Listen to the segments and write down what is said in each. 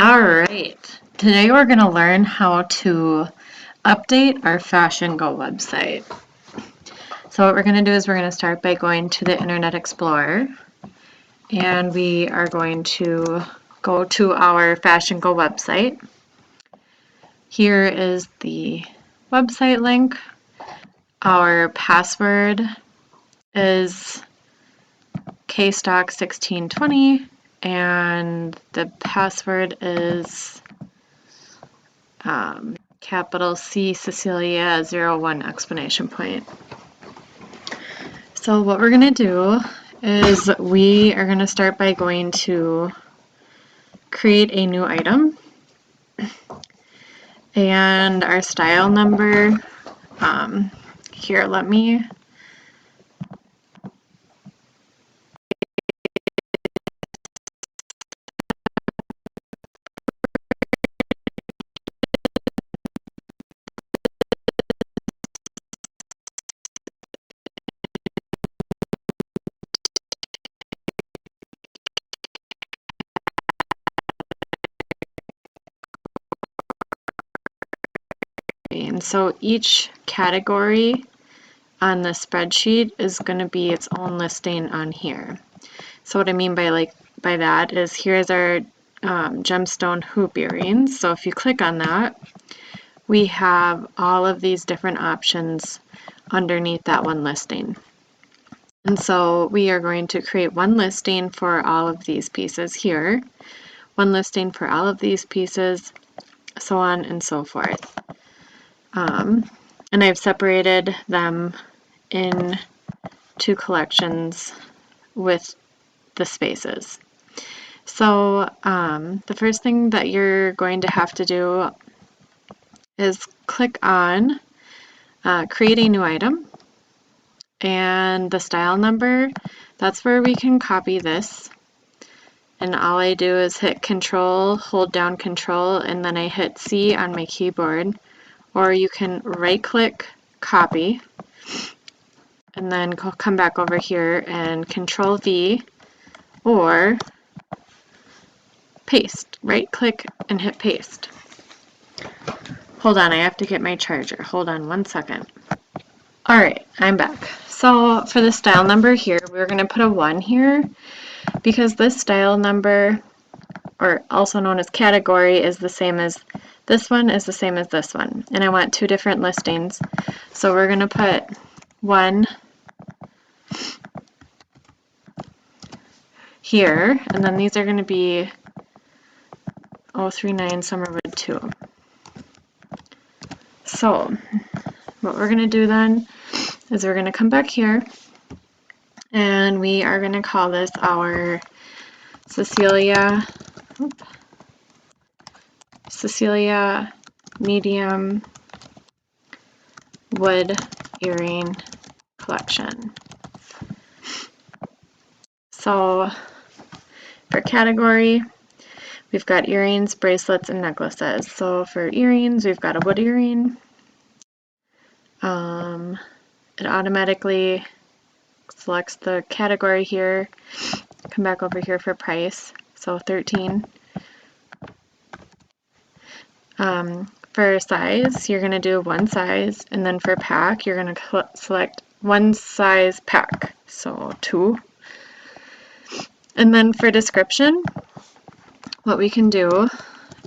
All right, today we're going to learn how to update our Fashion Go website. So what we're going to do is we're going to start by going to the Internet Explorer, and we are going to go to our Fashion Go website. Here is the website link. Our password is kstock1620, and the password is capital C Cecilia 01 exclamation point. So what we're going to do is we are going to start by going to create a new item, and our style number, here let me and so each category on the spreadsheet is going to be its own listing on here. So what I mean by that is here's our gemstone hoop earrings. So if you click on that, we have all of these different options underneath that one listing. And so we are going to create one listing for all of these pieces here, one listing for all of these pieces, so on and so forth. And I've separated them in two collections with the spaces. So the first thing that you're going to have to do is click on create a new item, and the style number, that's where we can copy this. And all I do is hit Control, hold down Control, and then I hit C on my keyboard. Or you can right click, copy, and then come back over here and Control V, or paste. Right click and hit paste. Hold on, I have to get my charger. Hold on 1 second. Alright, I'm back. So for the style number here, we're going to put a 1 here because this style number, or also known as category, is the same as this one, is the same as this one. And I want two different listings. So we're going to put 1 here, and then these are going to be 039 Summerwood 2. So what we're going to do then is we're going to come back here, and we are going to call this our Cecilia medium wood earring collection. So for category, we've got earrings, bracelets, and necklaces. So for earrings, we've got a wood earring. It automatically selects the category here. Come back over here for price. So 13. For size, you're going to do one size, and then for pack, you're going to select one size pack, so 2. And then for description, what we can do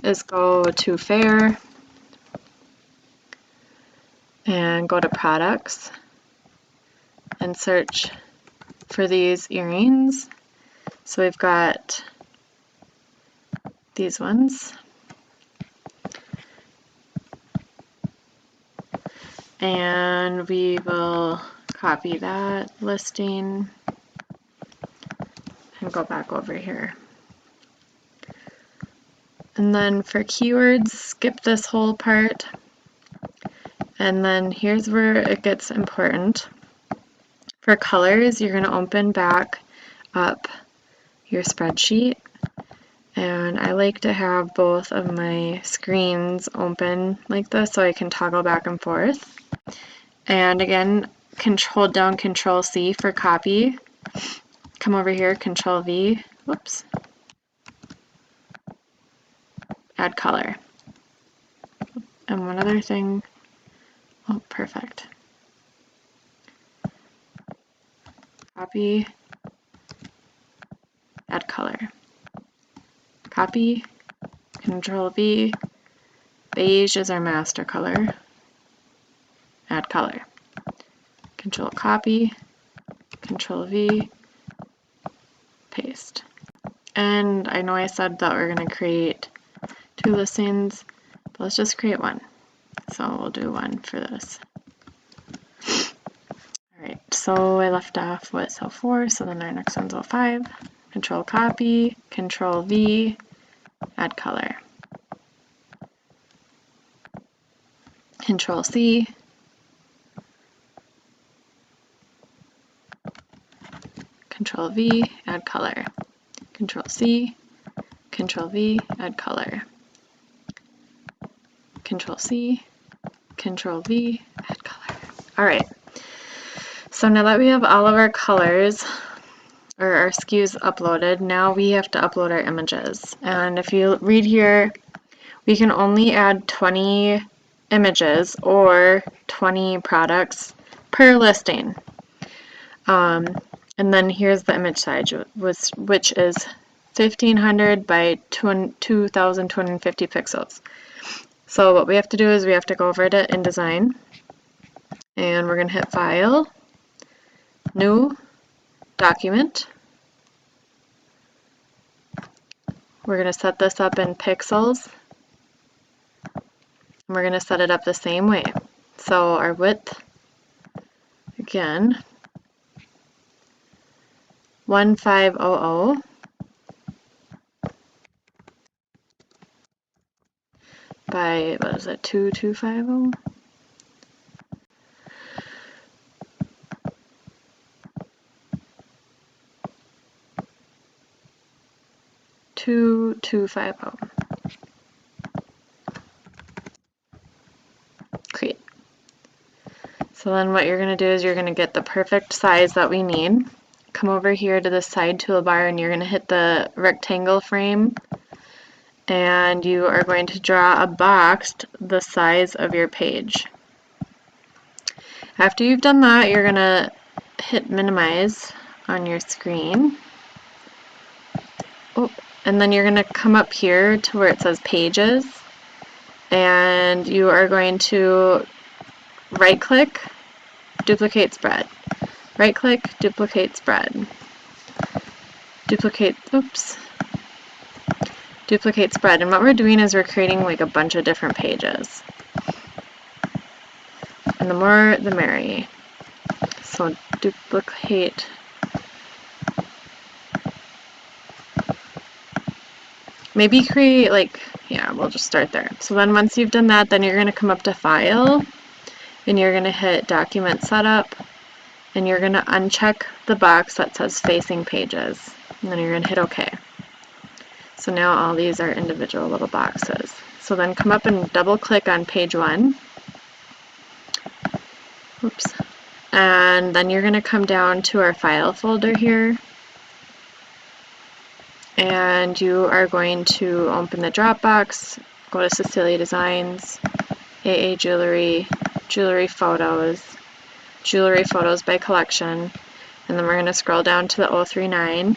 is go to Fair and go to Products and search for these earrings. So we've got these ones. And we will copy that listing and go back over here. And then for keywords, skip this whole part. And then here's where it gets important. For colors, you're going to open back up your spreadsheet. And I like to have both of my screens open like this so I can toggle back and forth. And again, hold down Control C for copy. Come over here, Control V. Whoops. add color. And one other thing, oh, perfect. Copy, add color. Copy, Control V, beige is our master color, add color. Control copy, Control V, paste. And I know I said that we're going to create 2 listings, but let's just create one. So we'll do one for this. Alright, so I left off with cell 4, so then our next one's cell 5. Control copy, Control V, add color. Control C, Control V, add color. Control C, Control V, add color. Control C, Control V, add color. Alright, so now that we have all of our colors, or our SKUs uploaded, now we have to upload our images. And if you read here, we can only add 20 images or 20 products per listing. And then here's the image size, which is 1500 by 2250 pixels. So what we have to do is we have to go over to InDesign, and we're going to hit File, New, Document. We're going to set this up in pixels. And we're going to set it up the same way. So our width, again, 1500 by, what is it, 2250? Create. So then what you're going to do is you're going to get the perfect size that we need. Come over here to the side toolbar and you're going to hit the rectangle frame, and you are going to draw a box the size of your page. After you've done that, you're going to hit minimize on your screen. Oh, and then you're going to come up here to where it says pages, and you are going to right click, duplicate spread. Right click, duplicate spread. Duplicate spread. And what we're doing is we're creating like a bunch of different pages. And the more, the merry. So duplicate. Maybe create like, yeah, we'll just start there. So then once you've done that, then you're going to come up to File, and you're going to hit Document Setup, and you're going to uncheck the box that says Facing Pages. And then you're going to hit OK. So now all these are individual little boxes. So then come up and double click on page 1. Oops. And then you're going to come down to our file folder here. And you are going to open the Dropbox, go to Cecilia Designs, AA Jewelry, Jewelry Photos by collection. And then we're going to scroll down to the 039.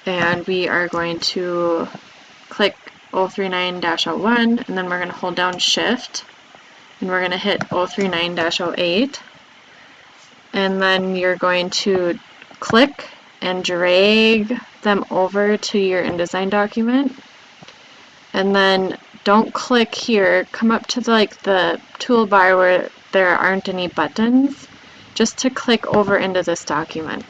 And we are going to click 039-01, and then we're going to hold down Shift, and we're going to hit 039-08, and then you're going to click and drag them over to your InDesign document, and then don't click here, come up to the toolbar where there aren't any buttons, just to click over into this document.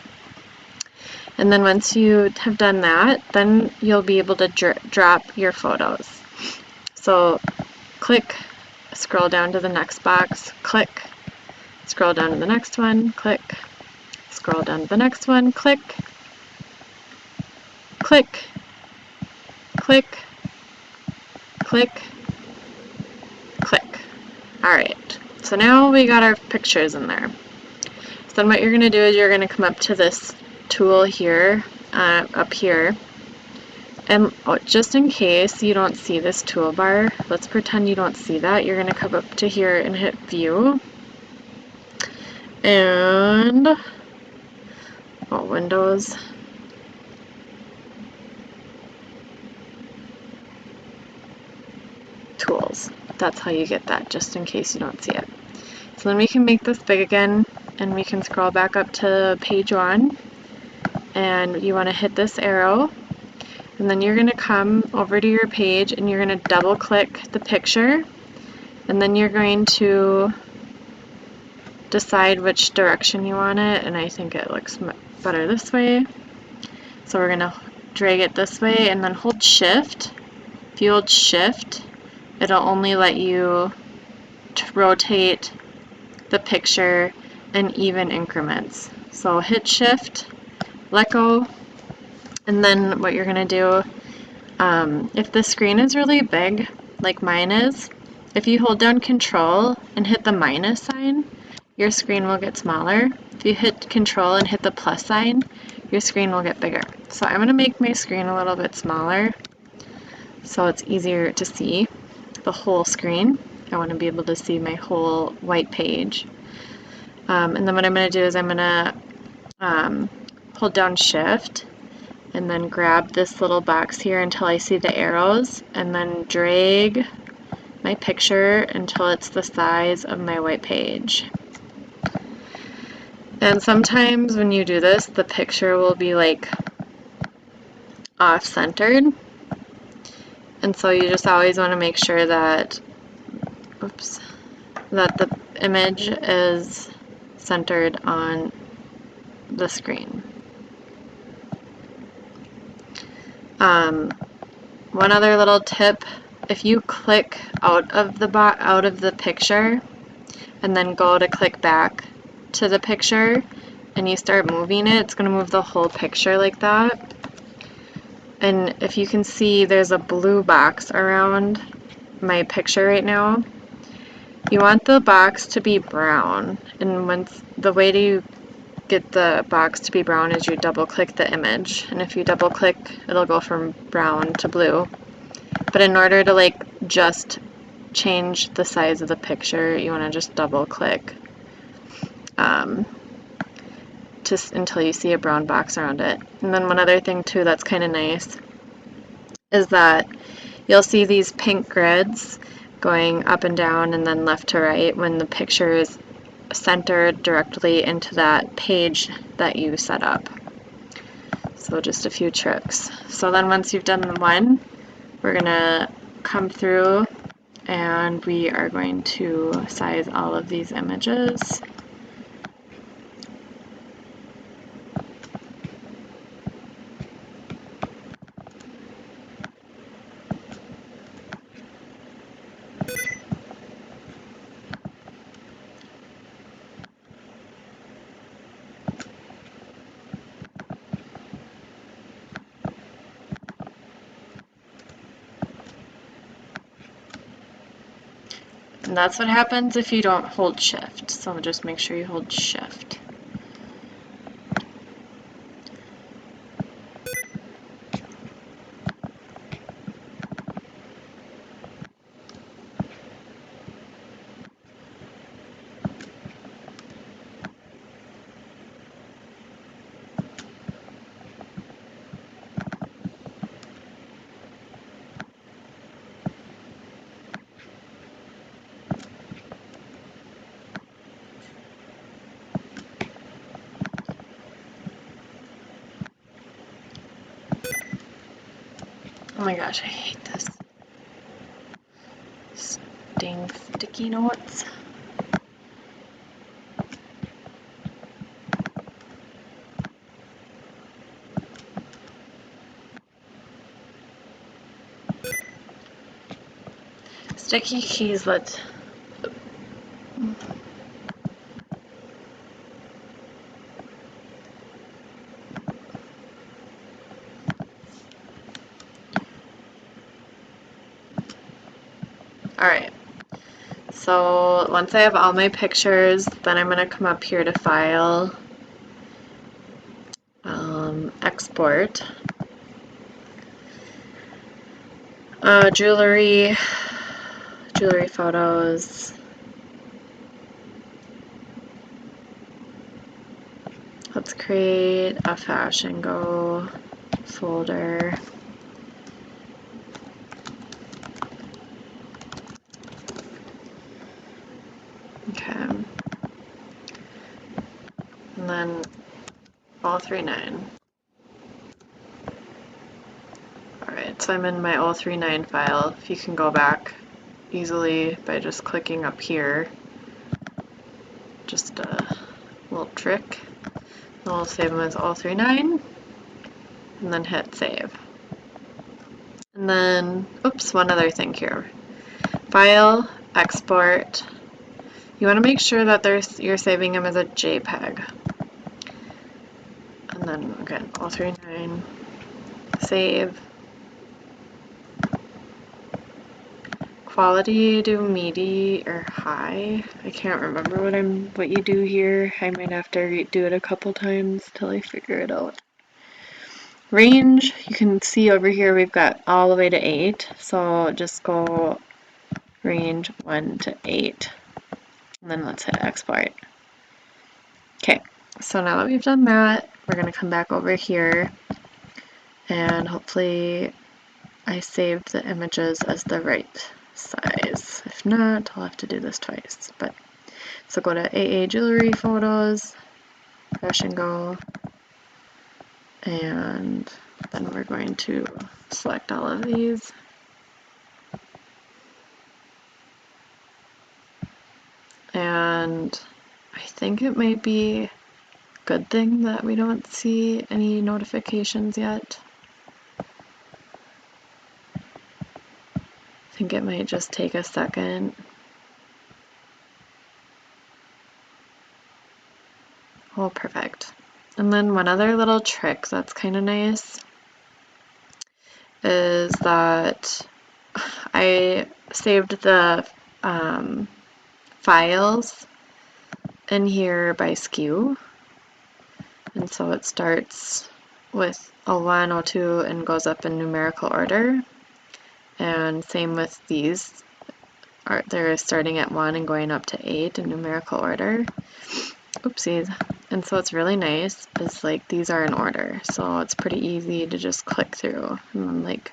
And then once you have done that, then you'll be able to drop your photos. So click, scroll down to the next box, click, scroll down to the next one, click, scroll down to the next one, click, click, click, click, click. Alright, so now we got our pictures in there. So then what you're going to do is you're going to come up to this tool here, up here, And just in case you don't see this toolbar, let's pretend you don't see that. You're going to come up to here and hit View. And Windows. Tools. That's how you get that, just in case you don't see it. So then we can make this big again, and we can scroll back up to page 1. And you want to hit this arrow. And then you're going to come over to your page and you're going to double click the picture, and then you're going to decide which direction you want it, and I think it looks better this way. So we're going to drag it this way and then hold shift. If you hold shift, it'll only let you rotate the picture in even increments. So hit shift, let go, and then what you're going to do, if the screen is really big, like mine is, if you hold down Control and hit the minus sign, your screen will get smaller. If you hit Control and hit the plus sign, your screen will get bigger. So I'm going to make my screen a little bit smaller so it's easier to see the whole screen. I want to be able to see my whole white page. And then what I'm going to do is I'm going to hold down Shift and then grab this little box here until I see the arrows, and then drag my picture until it's the size of my white page. And sometimes when you do this, the picture will be like off-centered. And so you just always want to make sure that, that the image is centered on the screen. One other little tip, if you click out of the picture and then go to click back to the picture and you start moving it, it's going to move the whole picture like that. And if you can see, there's a blue box around my picture right now. You want the box to be brown, and the way to get the box to be brown is you double click the image, and if you double click, it'll go from brown to blue. But in order to just change the size of the picture, you want to just double click just until you see a brown box around it. And then one other thing too that's kind of nice is that you'll see these pink grids going up and down and then left to right when the picture is centered directly into that page that you set up. So just a few tricks. So then once you've done the one, we're going to come through and we are going to size all of these images. And that's what happens if you don't hold shift. So just make sure you hold shift. Oh my gosh, I hate this. Dang sticky notes. Sticky keys, let's... Alright, so once I have all my pictures, then I'm going to come up here to File, Export, Jewelry photos. Let's create a Fashion Go folder. Okay. And then O39. Alright, so I'm in my O39 file. If you can go back easily by just clicking up here. Just a little trick. And we'll save them as O39 and then hit save. And then, oops, one other thing here. File, export. You want to make sure that you're saving them as a JPEG. And then again, O39, save. Quality, do meaty or high. I can't remember what you do here. I might have to do it a couple times till I figure it out. Range, you can see over here we've got all the way to 8, so just go range 1 to 8, and then let's hit export. Okay, so now that we've done that, we're going to come back over here, and hopefully I saved the images as the right size. If not, I'll have to do this twice. But so go to AA Jewelry Photos, Fashion Go, and then we're going to select all of these. And I think it might be a good thing that we don't see any notifications yet. I think it might just take a second. Oh, perfect. And then one other little trick that's kind of nice is that I saved the files in here by SKU, and so it starts with O1, O2, and goes up in numerical order, and same with these. They're starting at 1 and going up to 8 in numerical order. Oopsies. And so it's really nice, is like these are in order, so it's pretty easy to just click through. And then like,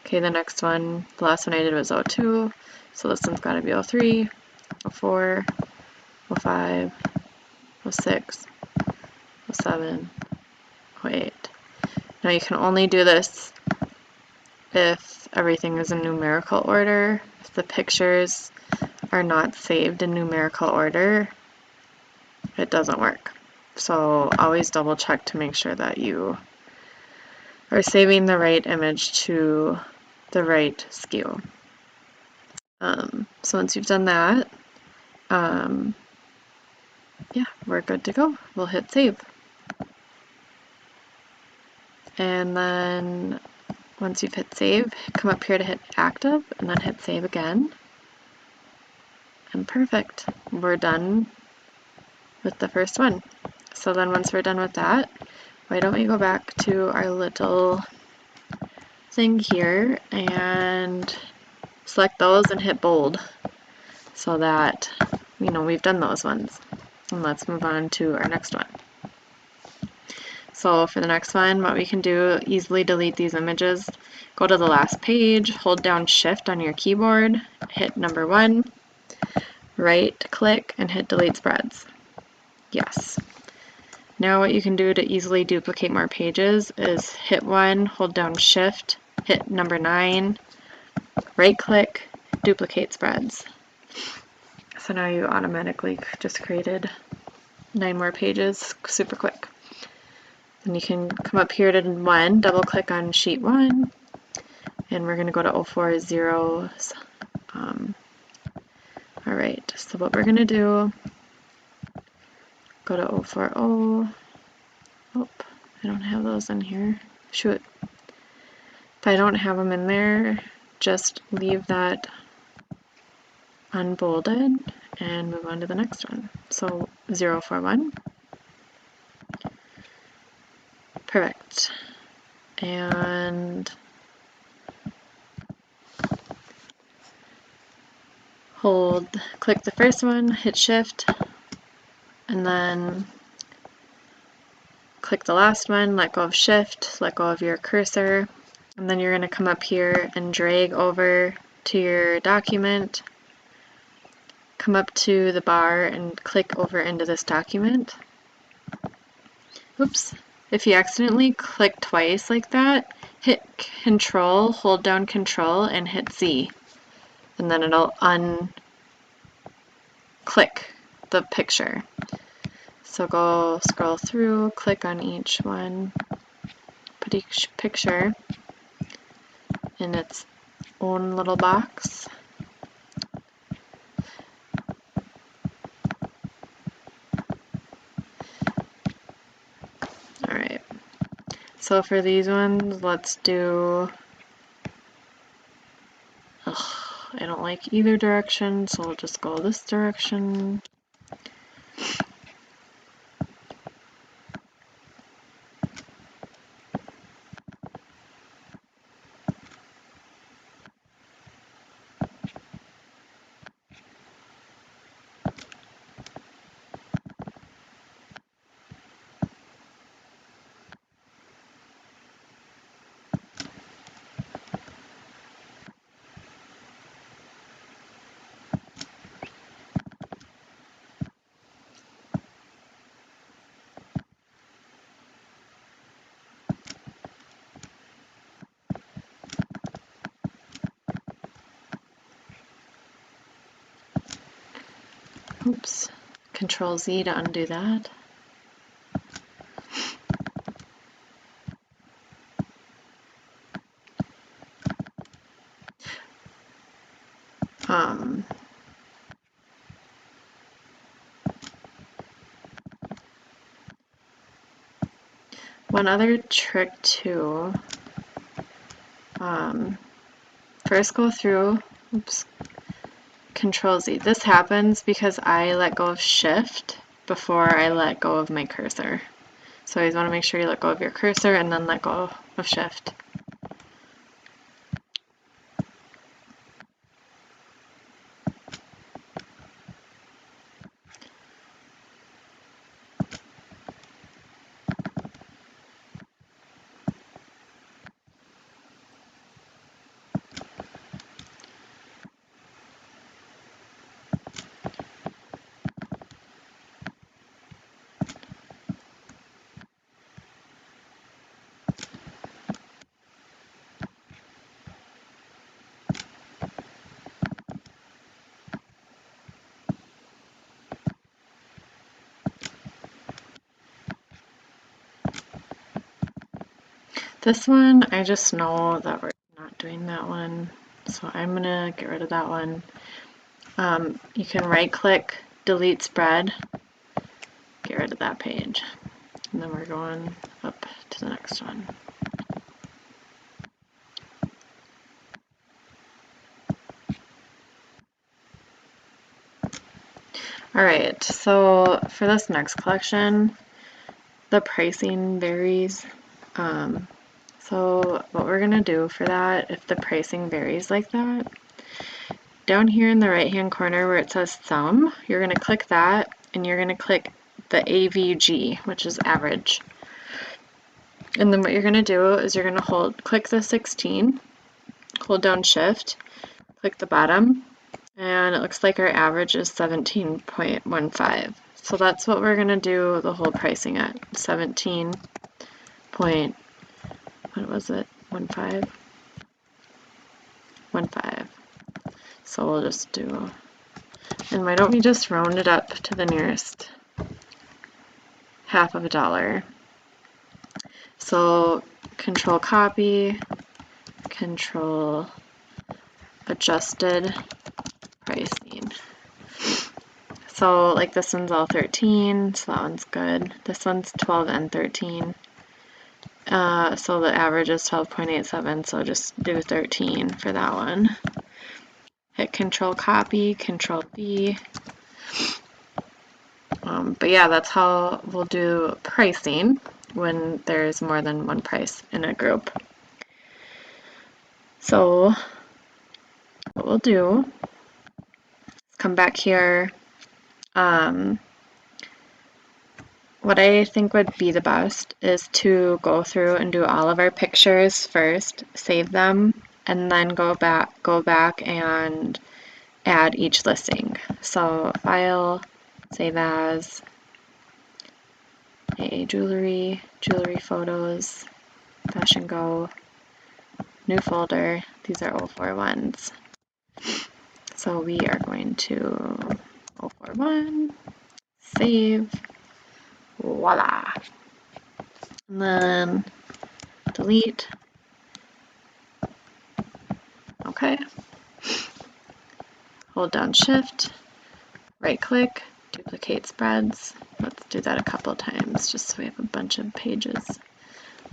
okay, the next one, the last one I did was O2, so this one's got to be O3, O4, O5, O6, O7, O8. Now you can only do this if everything is in numerical order. If the pictures are not saved in numerical order, it doesn't work. So always double check to make sure that you are saving the right image to the right SKU. So once you've done that, yeah, we're good to go. We'll hit save. And then once you've hit save, come up here to hit active and then hit save again. And perfect. We're done with the first one. So then once we're done with that, why don't we go back to our little thing here and select those and hit bold so that we've done those ones. And let's move on to our next one. So for the next one, what we can do, easily delete these images. Go to the last page, hold down Shift on your keyboard, hit number 1, right click and hit delete spreads. Yes. Now what you can do to easily duplicate more pages is hit 1, hold down Shift, hit number 9, right click, duplicate spreads. So now you automatically just created 9 more pages super quick. Then you can come up here to 1, double click on sheet 1, and we're going to go to 040s. Alright, so what we're going to do, go to 040. Oh, I don't have those in here. Shoot. If I don't have them in there, just leave that unbolded and move on to the next one. So 041. Perfect. And click the first one, hit shift, and then click the last one, let go of shift, let go of your cursor, and then you're going to come up here and drag over to your document, come up to the bar and click over into this document. Oops. If you accidentally click twice like that, hit Control, hold down Control, and hit Z. And then it'll unclick the picture. So go scroll through, click on each one, put each picture in its own little box. Alright, so for these ones, let's do, I don't like either direction, so we'll just go this direction. Oops, Control Z to undo that. One other trick too, first go through, oops, Control Z. This happens because I let go of shift before I let go of my cursor. So you always want to make sure you let go of your cursor and then let go of shift. This one, I just know that we're not doing that one, so I'm gonna get rid of that one. You can right click, delete spread, get rid of that page. And then we're going up to the next one. Alright, so for this next collection, the pricing varies. So what we're going to do for that, if the pricing varies like that, down here in the right hand corner where it says sum, you're going to click that and you're going to click the AVG, which is average. And then what you're going to do is you're going to click the 16, hold down shift, click the bottom, and it looks like our average is 17.15. So that's what we're going to do the whole pricing at, 17 point, what was it, 15? 15. So we'll just do, and why don't we just round it up to the nearest half of a dollar. So Control copy, Control adjusted pricing. So like this one's all 13, so that one's good. This one's 12 and 13. So the average is 12.87, so just do 13 for that one. Hit Control copy, Control V. But yeah, that's how we'll do pricing when there's more than one price in a group. So what we'll do come back here. What I think would be the best is to go through and do all of our pictures first, save them, and then go back and add each listing. So File, Save As, AA Jewelry, Jewelry Photos, Fashion Go, New Folder. These are 041s. So we are going to 041, save, voila. And then delete. Okay. Hold down Shift, right click, duplicate spreads. Let's do that a couple times just so we have a bunch of pages.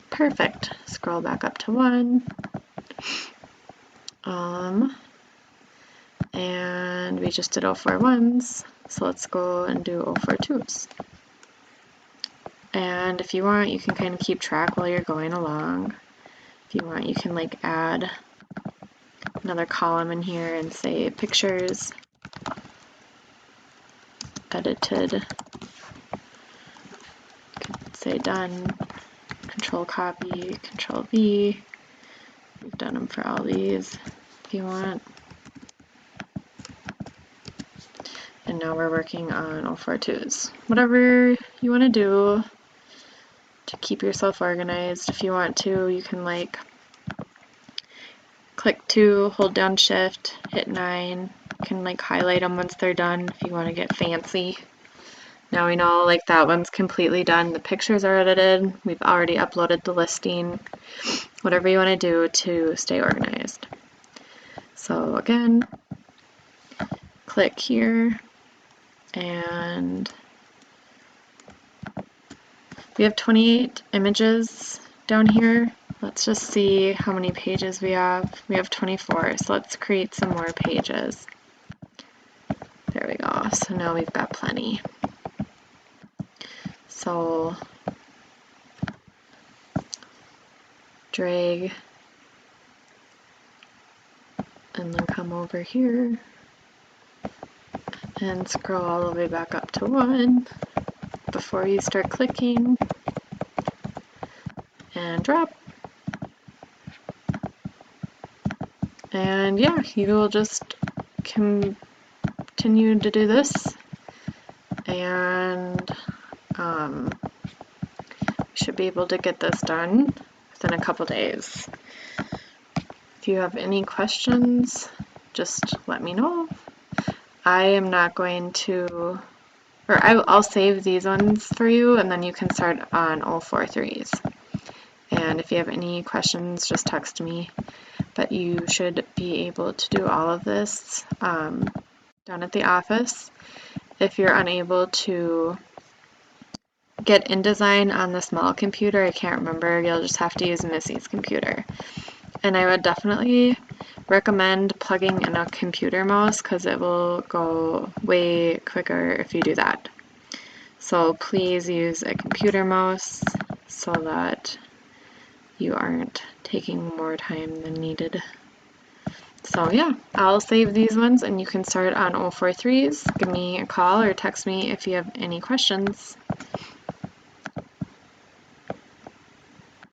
Perfect. Scroll back up to 1. And we just did 041s, so let's go and do 042s. And if you want, you can kind of keep track while you're going along. If you want, you can like add another column in here and say pictures, edited, say done, Control copy, Control V. We've done them for all these if you want. And now we're working on 042s. Whatever you want to do to keep yourself organized. If you want to, you can like click 2, hold down Shift, hit 9. You can like highlight them once they're done if you want to get fancy. Now we know like that one's completely done. The pictures are edited. We've already uploaded the listing. Whatever you want to do to stay organized. So again, click here and we have 28 images down here. Let's just see how many pages we have. We have 24, so let's create some more pages. There we go. So now we've got plenty. So drag and then come over here and scroll all the way back up to 1 before you start clicking and drop. And yeah, you will just continue to do this and you should be able to get this done within a couple days. If you have any questions, just let me know. I am not going to, or I'll save these ones for you and then you can start on 043s. And if you have any questions, just text me. But you should be able to do all of this down at the office. If you're unable to get InDesign on the small computer, I can't remember, you'll just have to use Missy's computer. And I would definitely recommend plugging in a computer mouse because it will go way quicker if you do that. So please use a computer mouse so that you aren't taking more time than needed. So yeah, I'll save these ones and you can start on 043s. Give me a call or text me if you have any questions.